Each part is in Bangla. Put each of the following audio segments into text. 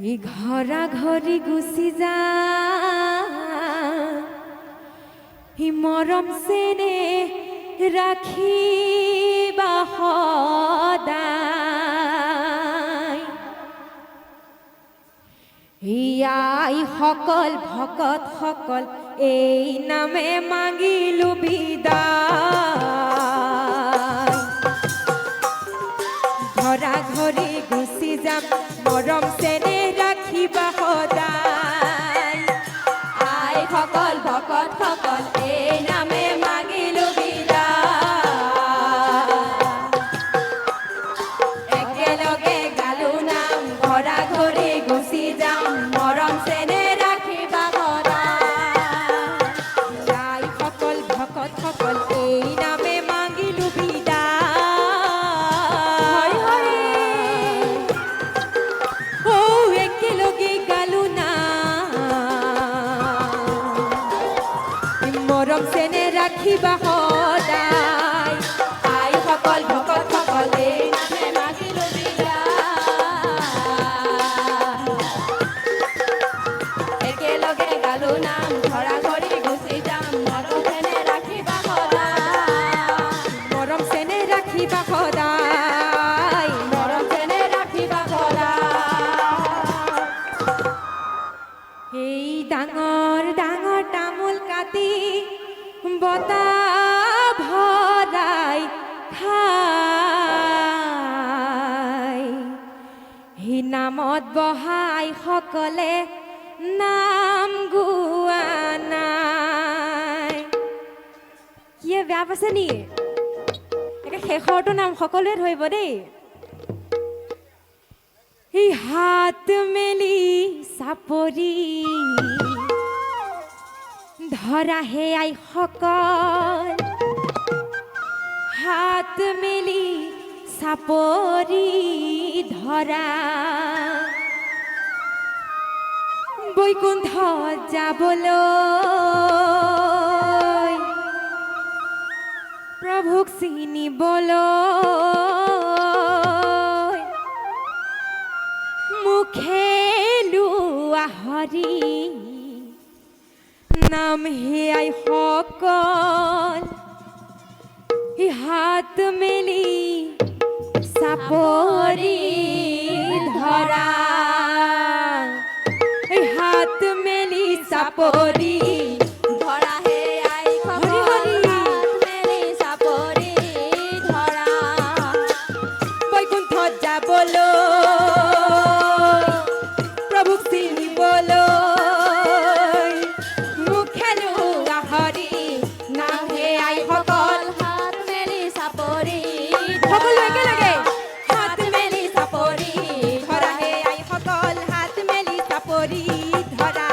এই ঘরা ঘরি গুচি যা হি মৰম চেনে ৰাখিবা সদায়। আই সকল ভকত সকল এই নামে মাগিলো বিদায়। ঘৰা ঘৰি গুচি যাম মৰম চেনে ৰাখিবা সদায়। আই সকল ভকত সকল এই নামে মাগিলো বিদায়। একেলগে গালো নাম ঘৰা ঘৰি গুচি যাম মৰম চেনে ৰাখিবা সদায়। আই সকল ভকত সকল এই নামে মাগিলো বিদায়। ও একেলগে গালো না মৰম চেনে ৰাখিবা সদায়। আই সকল ভকত সকল এই নামে মাগিলো বিদায়। একেলগে গালো নাম ঘৰা ঘৰি গুচি যাম মৰম চেনে ৰাখিবা সদায়। মৰম চেনে ৰাখিবা সদায়। মৰম চেনে ৰাখিবা সদায়। এই ডাঙৰ ডাঙৰ তামোল কাটি বতাহ ভৰাই খাই হি নামত বহাই সকলে নাম গোৱা নাই। কি বেয়া পাইছে নি? একে শেষৰটো নাম সকলোৱে ধৰিব দেই। হি হাত মেলি চাপৰি ধৰা হে আই সকল। হাত মেলি চাপৰি ধৰা বৈকুণ্ঠ যাবলৈ প্ৰভুক চিনিবলৈ মুখে লোৱা হৰি নাম হে আই সকল। হাত মেলি চাপৰি ধৰা হাত মেলি চাপৰি ধৰা হে আই সকল। হাত মেলি চাপৰি ধৰা বৈকুণ্ঠত যাবলৈ প্ৰভুক চিনিবলৈ মুখে লোৱা হৰি নাম হে আই সকল। হাত মেলি চাপৰি সকলো একেলগে হাত মেলি চাপৰি ধৰা হে আই সকল। হাত মেলি চাপৰি ধৰা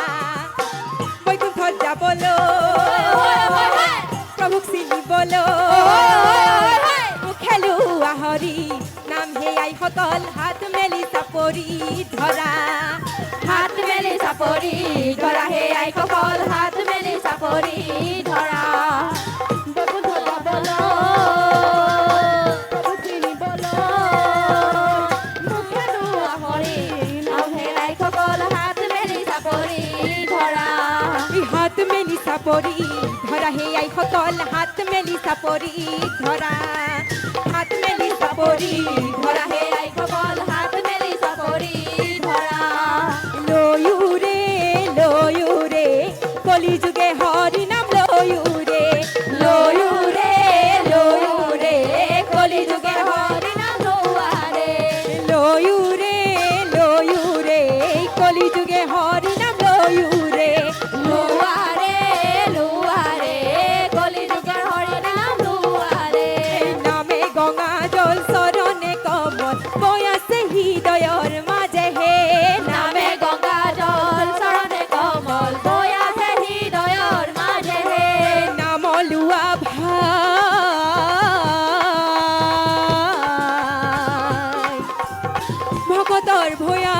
বৈকুণ্ঠত যাবলৈ প্ৰভুক চিনিবলৈ মুখে লোৱা হৰি নাম হে আই সকল। হাত মেলি চাপৰি ধৰা হাত মেলি চাপৰি ধৰা হে আই সকল। হাত মেলি চাপৰি ধৰা বৈকুণ্ঠত যাবলৈ প্ৰভুক চিনিবলৈ মুখে লোৱা হৰি নাম হে আই সকল। হাত মেলি চাপৰি ধৰা হাত মেলি চাপৰি ধৰা হে আই সকল। হাত মেলি চাপৰি ধৰা হাত মেলি চাপৰি ধৰা হে আই সকল। হাত মেলি চাপৰি ধৰা লয়ুৰে লয়ুৰে কলি যুগে হৰি নাম লয়ুৰে লয়ুৰে লয়ুৰে কলি যুগে হৰি নাম লোৱাৰে লয়ুৰে লয়ুৰে কলি যুগে হৰি নাম লয়ুৰে লোৱাৰে লোৱাৰে কলি যুগৰ হৰি নাম লোৱাৰে। নামে গঙ্গা জল চৰণে কমল বৈ আছে হৃদয়ৰ মাজে হে। নামে গঙ্গা জল চৰণে কমল বৈ আছে হৃদয়ৰ মাজে হে। নাম লোৱা ভাই ভকতৰ ভয়া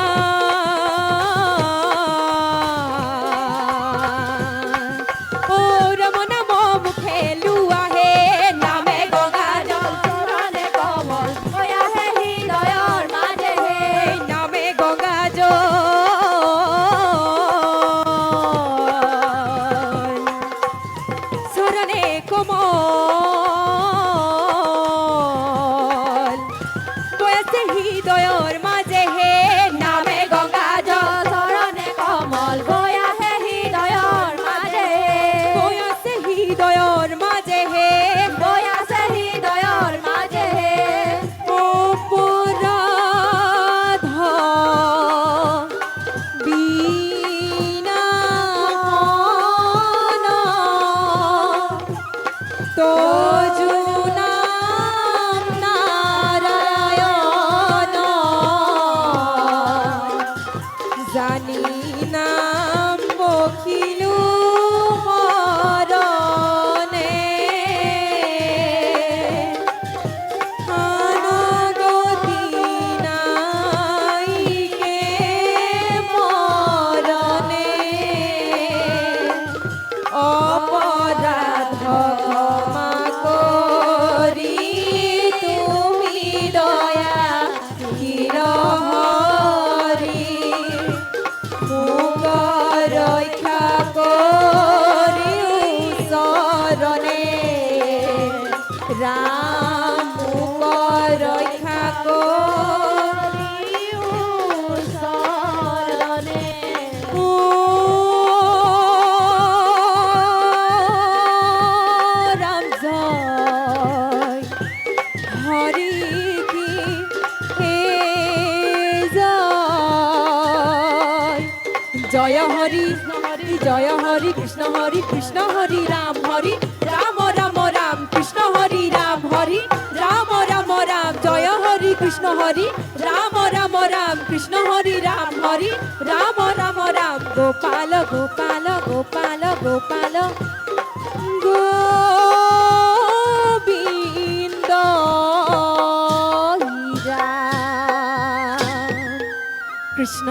ও ৰম নাম মুখে লোৱা হে। নামে গঙ্গা জল চৰণে কমল বৈ আছে হৃদয়ৰ মাজে হে। নামে গঙ্গা জল জানি নাম বখিলু হরণে আনগতি নাইকে মরণে অপরাধ ক্ষমা করি তুমি দয়া হরি মুখ রক্ষা করি শরণে রাম মুখ রক্ষা করি শরণে ও রাম জয় হরি কি হে জয় জয় হরি জয় হরি কৃষ্ণ হরি কৃষ্ণ হরি রাম রাম রাম কৃষ্ণ হরি রাম রাম রাম জয় হরি কৃষ্ণ হরি রাম রাম কৃষ্ণ হরি রাম রাম রাম গোপাল গোপাল গোপাল গোপাল গোবিন্দ হরি রাম কৃষ্ণ